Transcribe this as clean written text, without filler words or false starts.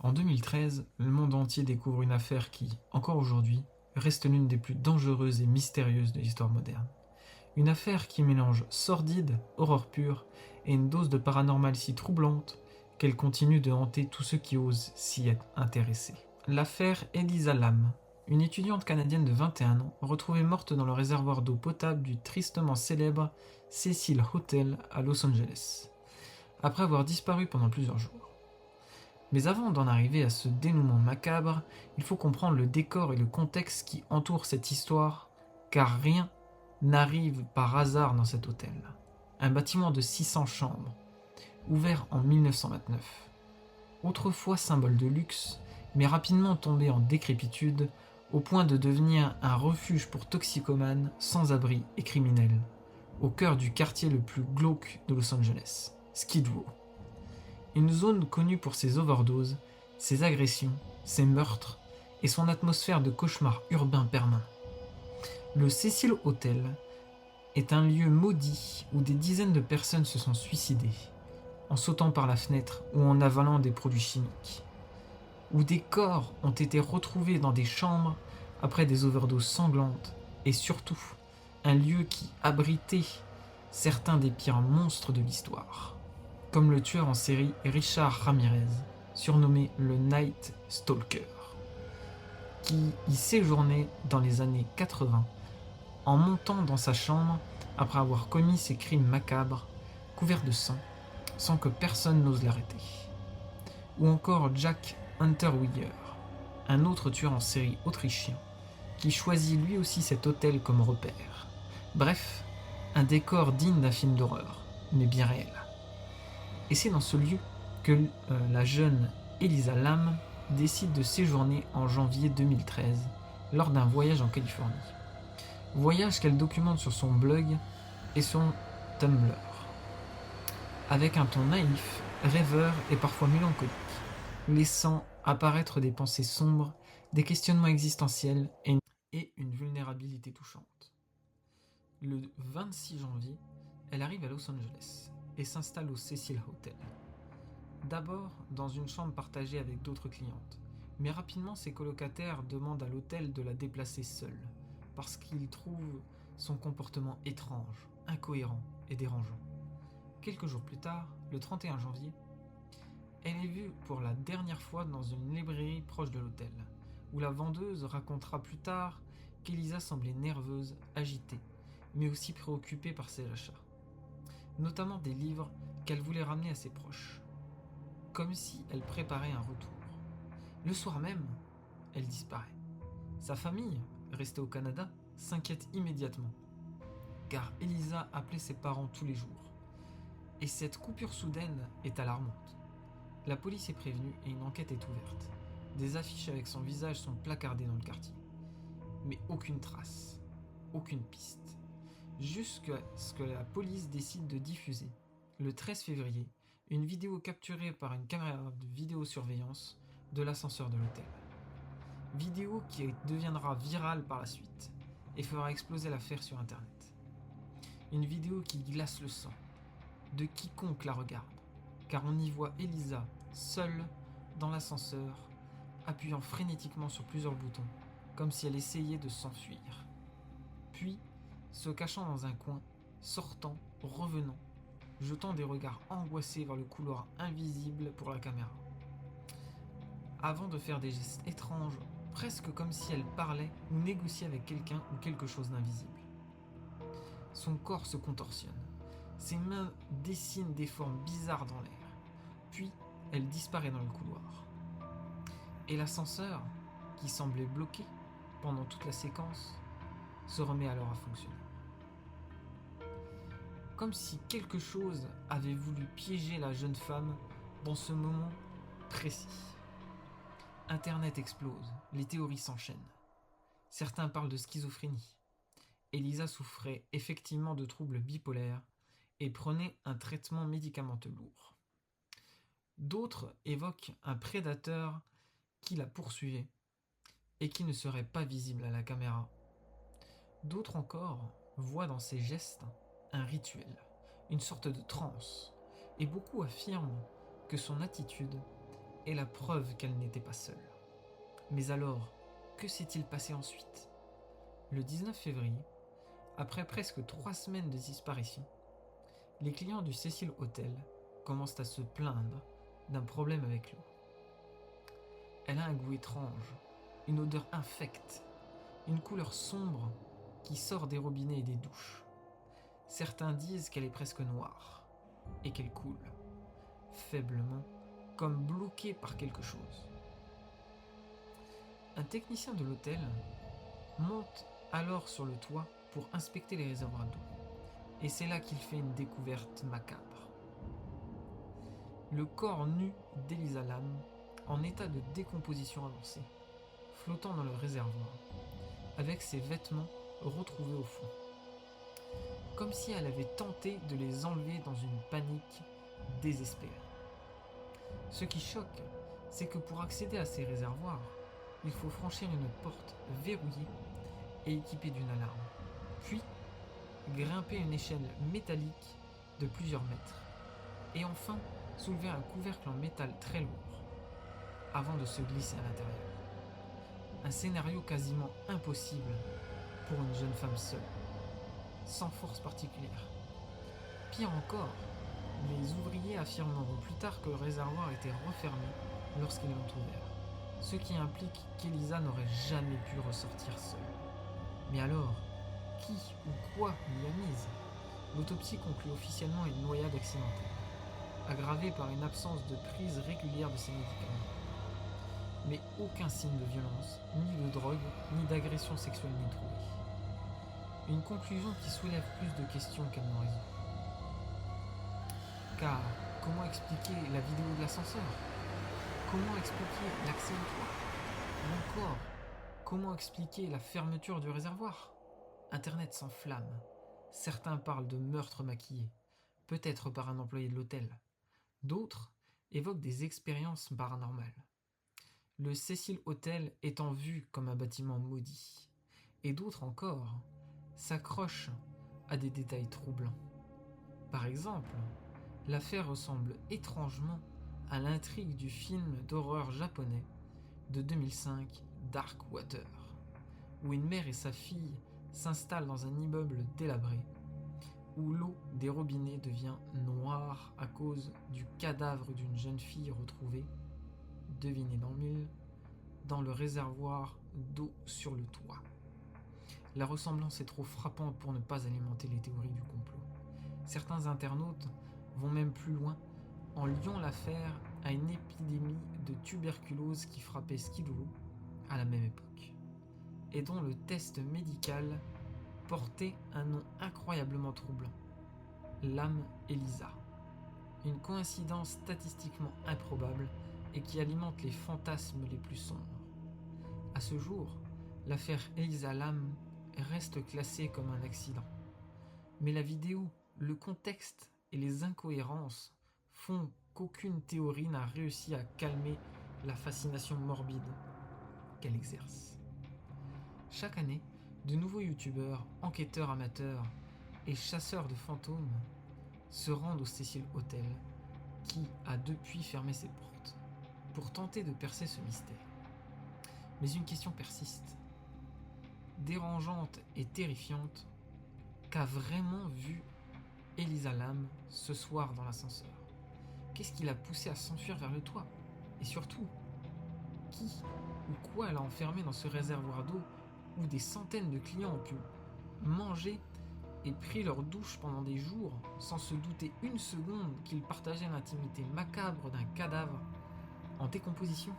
En 2013, le monde entier découvre une affaire qui, encore aujourd'hui, reste l'une des plus dangereuses et mystérieuses de l'histoire moderne. Une affaire qui mélange sordide, horreur pure et une dose de paranormal si troublante qu'elle continue de hanter tous ceux qui osent s'y être intéressés. L'affaire Elisa Lam, une étudiante canadienne de 21 ans retrouvée morte dans le réservoir d'eau potable du tristement célèbre Cecil Hotel à Los Angeles, après avoir disparu pendant plusieurs jours. Mais avant d'en arriver à ce dénouement macabre, il faut comprendre le décor et le contexte qui entourent cette histoire, car rien n'arrive par hasard dans cet hôtel. Un bâtiment de 600 chambres, ouvert en 1929. Autrefois symbole de luxe, mais rapidement tombé en décrépitude, au point de devenir un refuge pour toxicomanes, sans-abri et criminels, au cœur du quartier le plus glauque de Los Angeles, Skid Row. Une zone connue pour ses overdoses, ses agressions, ses meurtres et son atmosphère de cauchemar urbain permanent. Le Cecil Hotel est un lieu maudit où des dizaines de personnes se sont suicidées, en sautant par la fenêtre ou en avalant des produits chimiques, où des corps ont été retrouvés dans des chambres après des overdoses sanglantes, et surtout un lieu qui abritait certains des pires monstres de l'histoire, comme le tueur en série Richard Ramirez, surnommé le Night Stalker, qui y séjournait dans les années 80 en montant dans sa chambre après avoir commis ses crimes macabres, couverts de sang, sans que personne n'ose l'arrêter. Ou encore Jack Unterweger, un autre tueur en série autrichien, qui choisit lui aussi cet hôtel comme repère. Bref, un décor digne d'un film d'horreur, mais bien réel. Et c'est dans ce lieu que la jeune Elisa Lam décide de séjourner en janvier 2013 lors d'un voyage en Californie. Voyage qu'elle documente sur son blog et son Tumblr, avec un ton naïf, rêveur et parfois mélancolique, laissant apparaître des pensées sombres, des questionnements existentiels et une vulnérabilité touchante. Le 26 janvier, elle arrive à Los Angeles et s'installe au Cecil Hotel. D'abord dans une chambre partagée avec d'autres clientes, mais rapidement ses colocataires demandent à l'hôtel de la déplacer seule, parce qu'ils trouvent son comportement étrange, incohérent et dérangeant. Quelques jours plus tard, le 31 janvier, elle est vue pour la dernière fois dans une librairie proche de l'hôtel, où la vendeuse racontera plus tard qu'Elisa semblait nerveuse, agitée, mais aussi préoccupée par ses achats, notamment des livres qu'elle voulait ramener à ses proches, comme si elle préparait un retour. Le soir même, elle disparaît. Sa famille, restée au Canada, s'inquiète immédiatement, car Elisa appelait ses parents tous les jours. Et cette coupure soudaine est alarmante. La police est prévenue et une enquête est ouverte. Des affiches avec son visage sont placardées dans le quartier. Mais aucune trace, aucune piste. Jusqu'à ce que la police décide de diffuser, le 13 février, une vidéo capturée par une caméra de vidéosurveillance de l'ascenseur de l'hôtel. Vidéo qui deviendra virale par la suite et fera exploser l'affaire sur internet. Une vidéo qui glace le sang de quiconque la regarde, car on y voit Elisa seule dans l'ascenseur, appuyant frénétiquement sur plusieurs boutons, comme si elle essayait de s'enfuir. Puis, se cachant dans un coin, sortant, revenant, jetant des regards angoissés vers le couloir invisible pour la caméra, avant de faire des gestes étranges, presque comme si elle parlait ou négociait avec quelqu'un ou quelque chose d'invisible. Son corps se contorsionne. Ses mains dessinent des formes bizarres dans l'air. Puis, elle disparaît dans le couloir. Et l'ascenseur, qui semblait bloqué pendant toute la séquence, se remet alors à fonctionner. Comme si quelque chose avait voulu piéger la jeune femme dans ce moment précis. Internet explose, les théories s'enchaînent. Certains parlent de schizophrénie. Elisa souffrait effectivement de troubles bipolaires et prenait un traitement médicamenteux lourd. D'autres évoquent un prédateur qui la poursuivait et qui ne serait pas visible à la caméra. D'autres encore voient dans ses gestes un rituel, une sorte de transe, et beaucoup affirment que son attitude est la preuve qu'elle n'était pas seule. Mais alors, que s'est-il passé ensuite ? Le 19 février, après presque 3 semaines de disparition, les clients du Cecil Hotel commencent à se plaindre d'un problème avec l'eau. Elle a un goût étrange, une odeur infecte, une couleur sombre qui sort des robinets et des douches. Certains disent qu'elle est presque noire et qu'elle coule, faiblement, comme bloquée par quelque chose. Un technicien de l'hôtel monte alors sur le toit pour inspecter les réservoirs d'eau. Et c'est là qu'il fait une découverte macabre. Le corps nu d'Elisa Lam, en état de décomposition avancée, flottant dans le réservoir, avec ses vêtements retrouvés au fond. Comme si elle avait tenté de les enlever dans une panique désespérée. Ce qui choque, c'est que pour accéder à ces réservoirs, il faut franchir une porte verrouillée et équipée d'une alarme, puis grimper une échelle métallique de plusieurs mètres, et enfin soulever un couvercle en métal très lourd, avant de se glisser à l'intérieur. Un scénario quasiment impossible pour une jeune femme seule, sans force particulière. Pire encore, les ouvriers affirmeront plus tard que le réservoir était refermé lorsqu'ils l'ont ouvert, ce qui implique qu'Elisa n'aurait jamais pu ressortir seule. Mais alors, qui ou quoi l'y a mise ? L'autopsie conclut officiellement une noyade accidentelle, aggravée par une absence de prise régulière de ces médicaments. Mais aucun signe de violence, ni de drogue, ni d'agression sexuelle n'est trouvé. Une conclusion qui soulève plus de questions qu'elle n'en résout. Car comment expliquer la vidéo de l'ascenseur ? Comment expliquer l'accès au toit ? Ou encore, comment expliquer la fermeture du réservoir ? Internet s'enflamme. Certains parlent de meurtre maquillé, peut-être par un employé de l'hôtel. D'autres évoquent des expériences paranormales. Le Cecil Hotel étant vu comme un bâtiment maudit. Et d'autres encore s'accrochent à des détails troublants. Par exemple, l'affaire ressemble étrangement à l'intrigue du film d'horreur japonais de 2005 Dark Water, où une mère et sa fille s'installent dans un immeuble délabré, où l'eau des robinets devient noire à cause du cadavre d'une jeune fille retrouvée, devinez dans le mille, dans le réservoir d'eau sur le toit. La ressemblance est trop frappante pour ne pas alimenter les théories du complot. Certains internautes vont même plus loin en liant l'affaire à une épidémie de tuberculose qui frappait Skid Row à la même époque, et dont le test médical portait un nom incroyablement troublant, Lam Elisa. Une coïncidence statistiquement improbable et qui alimente les fantasmes les plus sombres. À ce jour, l'affaire Elisa Lam reste classée comme un accident. Mais la vidéo, le contexte et les incohérences font qu'aucune théorie n'a réussi à calmer la fascination morbide qu'elle exerce. Chaque année, de nouveaux youtubeurs, enquêteurs amateurs et chasseurs de fantômes se rendent au Cecil Hotel, qui a depuis fermé ses portes, pour tenter de percer ce mystère. Mais une question persiste. Dérangeante et terrifiante, qu'a vraiment vu Elisa Lam ce soir dans l'ascenseur ? Qu'est-ce qui l'a poussée à s'enfuir vers le toit ? Et surtout, qui ou quoi l'a enfermée dans ce réservoir d'eau où des centaines de clients ont pu manger et pris leur douche pendant des jours sans se douter une seconde qu'ils partageaient l'intimité macabre d'un cadavre en décomposition ?